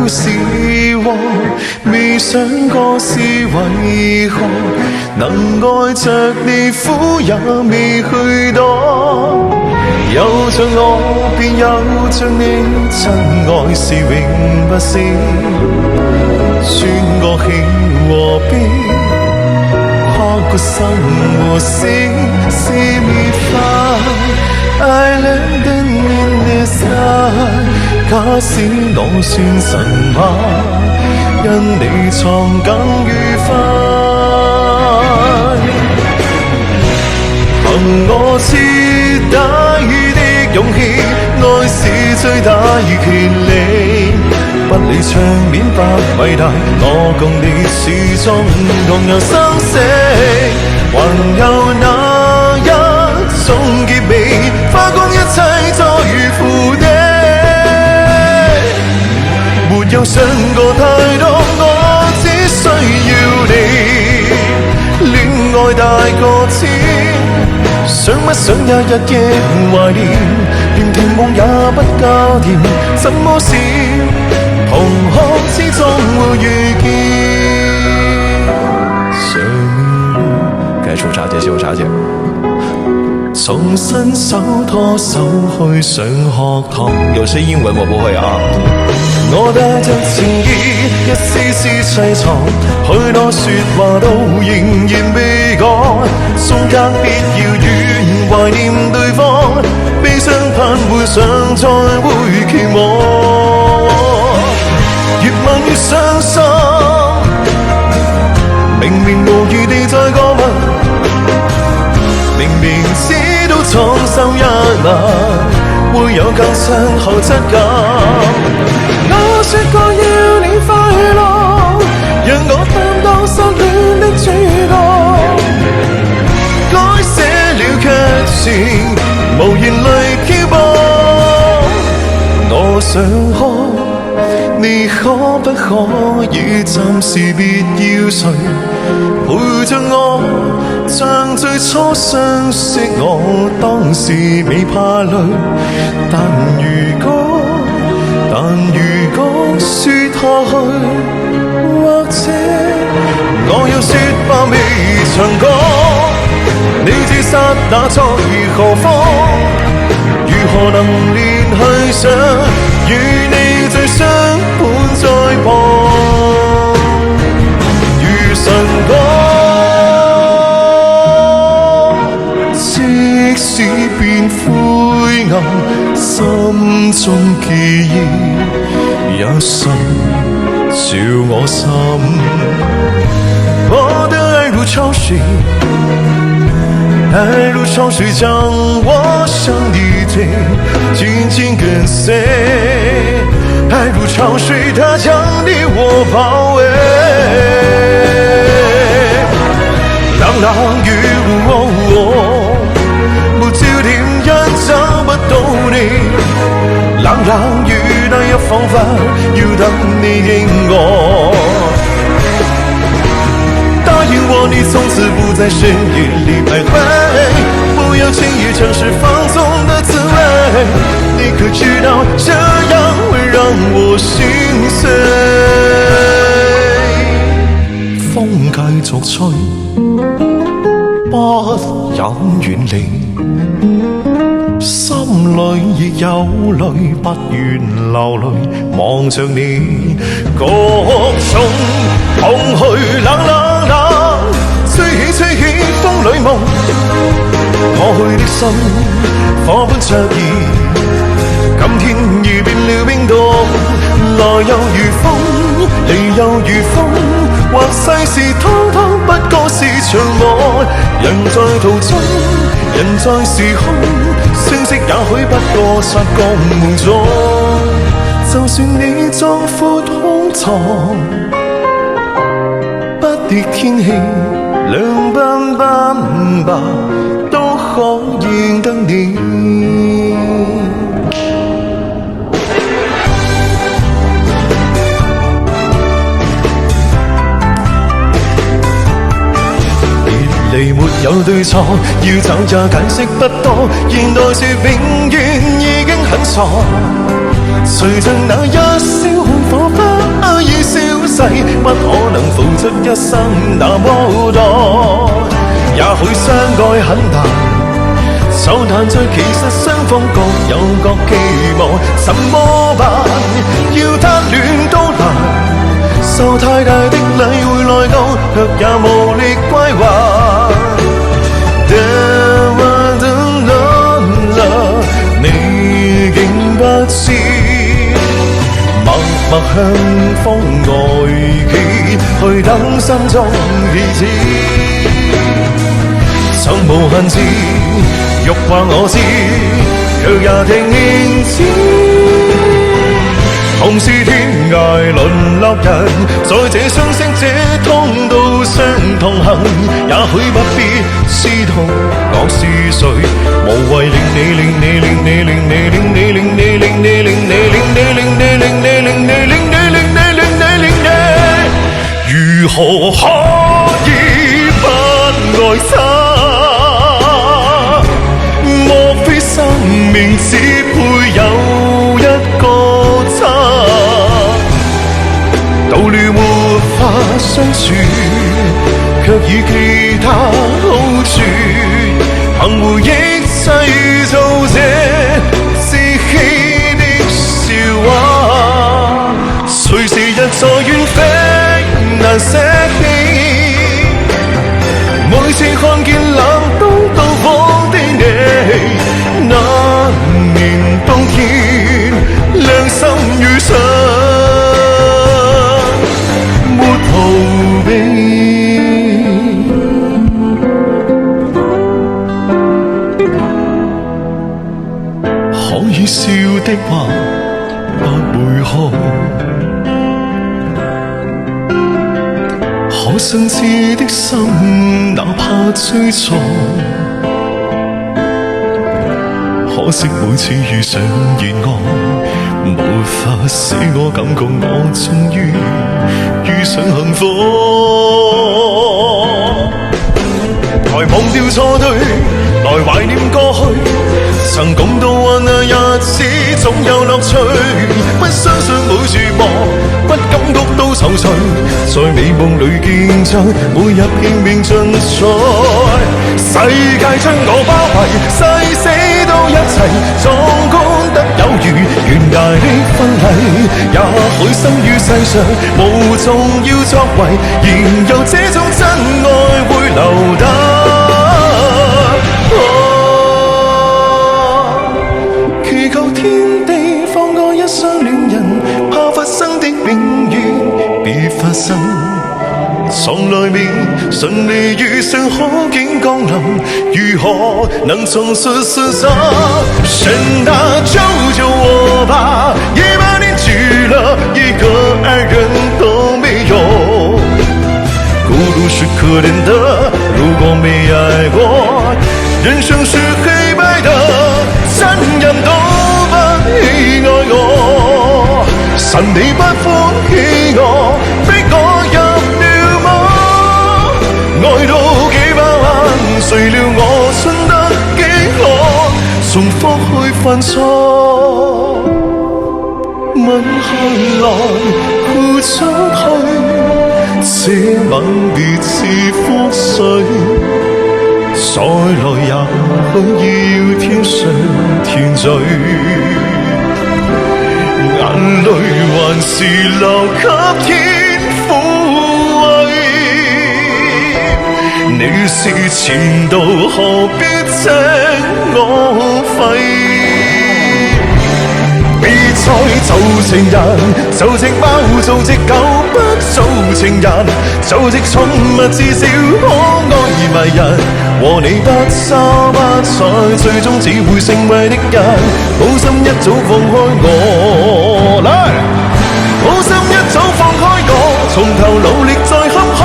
是禍，未想過是為何能愛着你，苦也未去躲。有着我，便有着你，真愛是永不息。穿過喜和悲，跨過生和死，是滅法。I learned in this life， 假使我算神話，因你藏更愉快。憑我徹底的勇氣，愛是最大權利。不理場面不偉大，我共你始終同樣生死。還有那一種結尾，花光一切再赴你。沒有想過太多，我只需要你。戀愛大過天，想不想一日嘅懷念，連甜夢也不夠甜，怎麼是同學之中會遇見？上面該出茶姐秀茶姐，重新手拖手去上學堂，有些英文我不會啊。我帶着情意，一絲絲凄愴，許多說話都仍然未講，中間必要遠懷念對方，悲傷盼會上再會期望。越問越傷心，明明無意地在過問，明明知道重修一晚會有更深厚質感。我說過要你快樂，讓我擔當失戀的主角，改寫了劇情，無言淚漂泊。我想看，你可不可以暫時別要睡，陪着我，像最初相識我當時未怕累。但如果說下去，或者我要說吧未曾講，你這剎那在何方？如何能聯繫上，與你最相伴在旁？如晨光，即使變灰暗，心中記憶也深照我心。我的愛如潮水，愛如潮水將我向你推，緊緊跟隨。愛如潮水，它將你我包圍。冷冷雨沒焦點，因找不到你。冷冷雨那一彷彿要等你應我。答應我你從此不在深夜裡徘徊，不要輕易嘗試放縱的滋味。你可知道這樣會讓我心碎。風繼續吹，不忍遠離，心裏亦有淚，不願流淚，望着你各種空虛。冷冷冷，吹起吹起風裏夢，過去的心火般灼熱，今天已變了冰凍。來又如風，離又如風，或世事通通不過是場夢。人在途中，人在時空，聲色也許不過擦光夢中。就算你壯闊胸膛，不敵天氣涼斑斑吧，都可認得你。離沒有對錯，要找也解釋不多。現代說永遠已經很傻，隨着那一小火花已消逝，不可能付出一生那麼多。也許相愛很難，就難在其實雙方各有各期望，怎麼辦？要單戀都難，受太大的禮會內疚，卻也無力歸還。你竟不知，默默向風外企，去等心中意志。想無限次，欲話我知，卻也聽見知。同是天涯淪落人，在這相識這通道上同行，也許不必知道我是誰，無謂令你令你令你令你令你令你令你令你令你令你令你令你令你令你令你令你，如何可以不愛他？莫非生命只配有一個他？到了沒法相處，卻以其他好處，憑回憶製造這自欺的笑話。隨時日在遠飛難捨棄，每次看見冷冬到訪的你，那年冬天良心遇上，沒逃避。可以笑的話不會哭，可相知的心哪怕追錯。可惜每次遇上熱愛，無法使我感覺我終於遇上幸福。來忘掉錯對，來懷念過去，曾共度患難日子總有樂趣。不相信會絕望，不感覺到愁緒，在美夢裏見證每日拼命進取。世界將我包圍，誓死都一齊，壯觀得有如懸崖的婚禮。也許生於世上無重要作為，然有這種真愛會留低。祈求天地放過一雙戀人，怕發生的永遠別發生。從來未順利遇上好景降臨，如何能重述順手？神啊，救救我吧！18年去了，一個愛人都沒有。孤獨是可憐的，如果沒愛過，人生是黑白的，怎樣都不喜愛我。神你不歡喜我，逼我入了魔，愛到幾百萬，誰料我信得幾可，重複去犯錯，吻下來付出去，這吻別似覆水，再來也許要天上甜醉，眼淚還是留給天撫慰。你是前度，何必請我廢？別再做情人，做隻貓做隻狗，不做情人，做隻寵物至少可愛迷人。和你不瞅不睬，最終只會成為敵人。好心一早放開我，來！好心一早放開我，從頭努力再坎坷，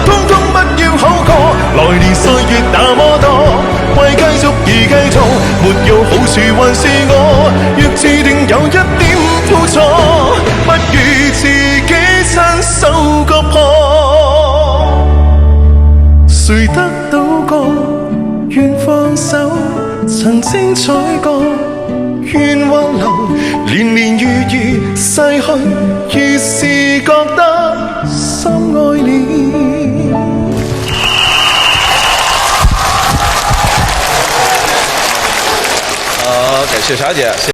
通通不要口角。來年歲月那麼多，為繼續而繼續，沒有好處還是我。若注定有一點付錯，不如自己親手割破。誰得到過願放手，曾精彩過，願挽留，年年月月逝去，越是覺得心愛了。感謝小姐。